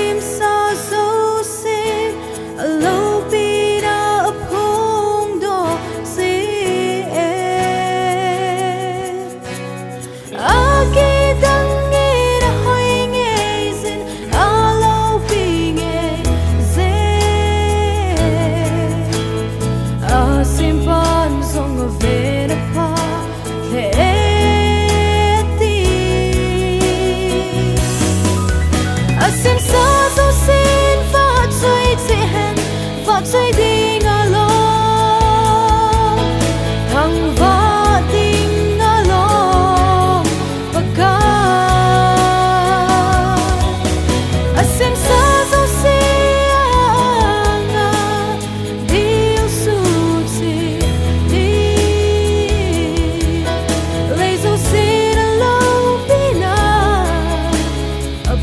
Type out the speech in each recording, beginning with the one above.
sim sa zo sim lo pi da phong do si a ki dang nge da hoi nge sin a lo pi nge ze a sim pan song of it pa le sim sa zo sin fa chui che hen fa chui ding a lo thang va ding a lo PAKAI a sim sa zo si anga dil su chi di lei zo sin a lo pina a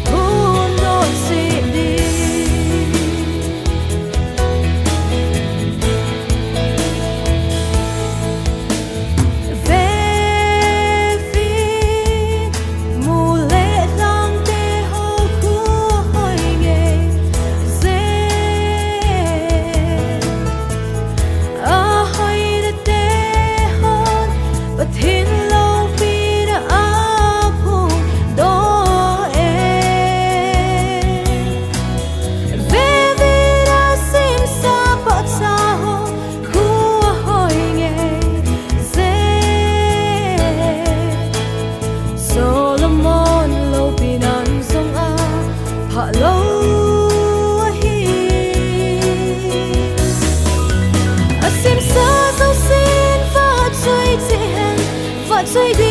so